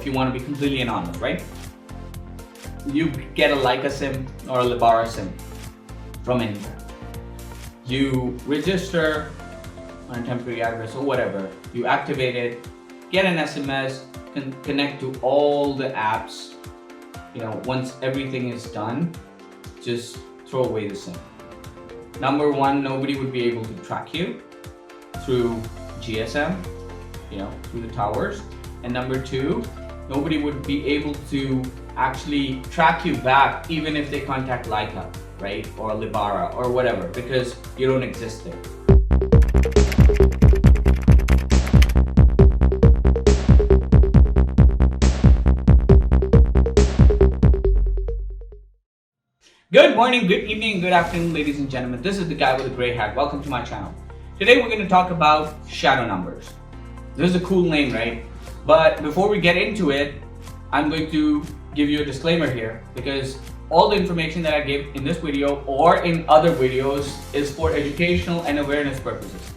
if you want to be completely anonymous, right? You get a Leica SIM or a Libara SIM from anywhere. You register on a temporary address or whatever, you activate it, get an SMS, connect to all the apps. Once everything is done, just throw away the SIM. Number one, nobody would be able to track you through GSM, through the towers. And number two, nobody would be able to actually track you back even if they contact Leica, right? Or Libara or whatever, because you don't exist there. Good morning, good evening, good afternoon, ladies and gentlemen. This is the guy with the gray hat. Welcome to my channel. Today we're going to talk about shadow numbers. This is a cool name, right? But before we get into it, I'm going to give you a disclaimer here, because all the information that I give in this video or in other videos is for educational and awareness purposes.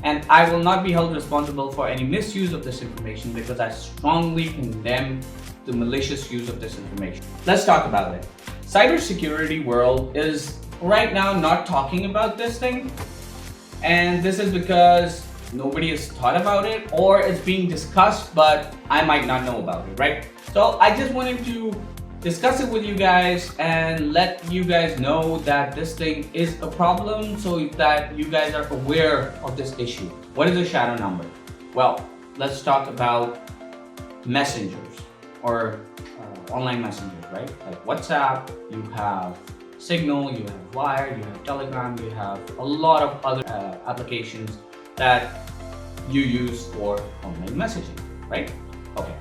And I will not be held responsible for any misuse of this information, because I strongly condemn the malicious use of this information. Let's talk about it. Cybersecurity world is right now not talking about this thing, and this is because nobody has thought about it, or it's being discussed but I might not know about it, right? So I just wanted to discuss it with you guys and let you guys know that this thing is a problem, so that you guys are aware of this issue. What is a shadow number? Well, let's talk about messengers or online messengers, right? Like WhatsApp, you have Signal, you have Wire, you have Telegram, you have a lot of other applications that you use for online messaging, right? Okay,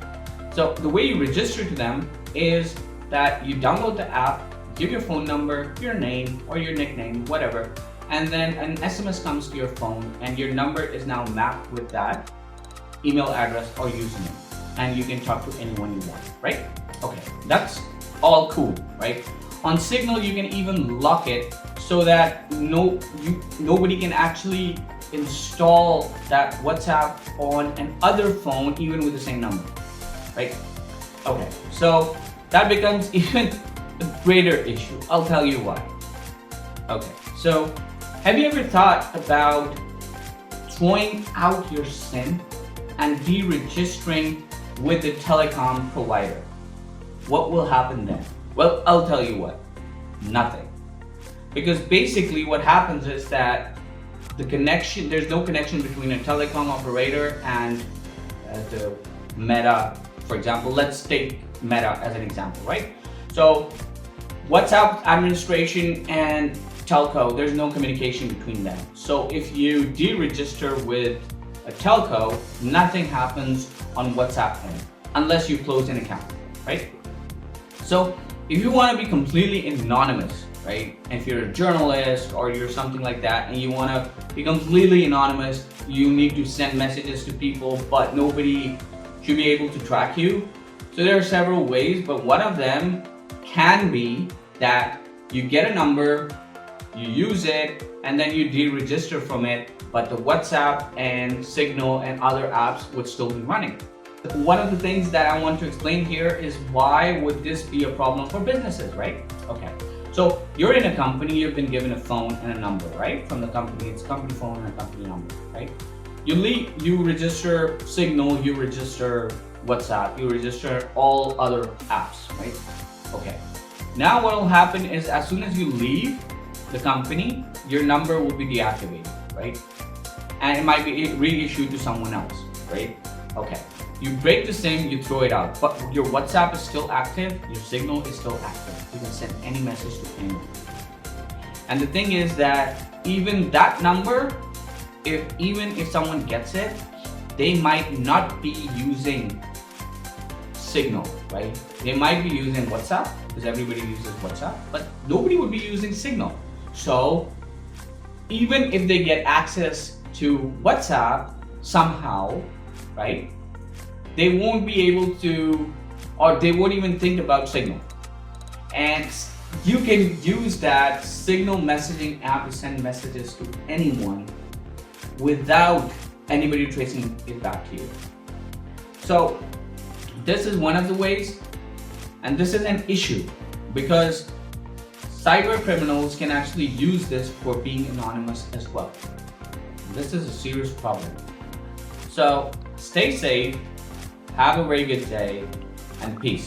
so the way you register to them is that you download the app, give your phone number, your name or your nickname, whatever, and then an SMS comes to your phone and your number is now mapped with that email address or username, and you can talk to anyone you want, right? Okay, that's all cool, right? On Signal, you can even lock it so that nobody can actually install that WhatsApp on another phone, even with the same number, right? Okay, so that becomes even a greater issue. I'll tell you why. Okay, so have you ever thought about throwing out your SIM and deregistering with the telecom provider? What will happen then? Well, I'll tell you what, nothing. Because basically what happens is that there's no connection between a telecom operator and the Meta, for example. Let's take Meta as an example, right? So WhatsApp administration and telco, there's no communication between them. So if you deregister with a telco, nothing happens on WhatsApp end unless you close an account, right? So if you want to be completely anonymous, right? If you're a journalist or you're something like that and you want to be completely anonymous, you need to send messages to people, but nobody should be able to track you. So there are several ways, but one of them can be that you get a number, you use it, and then you deregister from it, but the WhatsApp and Signal and other apps would still be running. One of the things that I want to explain here is why would this be a problem for businesses, right? Okay, so you're in a company, you've been given a phone and a number, right? From the company, it's a company phone and a company number, right? You register Signal, you register WhatsApp, you register all other apps, right? Okay, now what will happen is as soon as you leave the company, your number will be deactivated, right? And it might be reissued to someone else, right? Okay. You break the SIM, you throw it out, but your WhatsApp is still active, your Signal is still active. You can send any message to anyone. And the thing is that even that number, even if someone gets it, they might not be using Signal, right? They might be using WhatsApp, because everybody uses WhatsApp, but nobody would be using Signal. So even if they get access to WhatsApp somehow, right? They won't be able to, or they won't even think about Signal. And you can use that Signal messaging app to send messages to anyone without anybody tracing it back to you. So This is one of the ways, and this is an issue because cyber criminals can actually use this for being anonymous as well. This is a serious problem. So stay safe, have a very good day, and peace.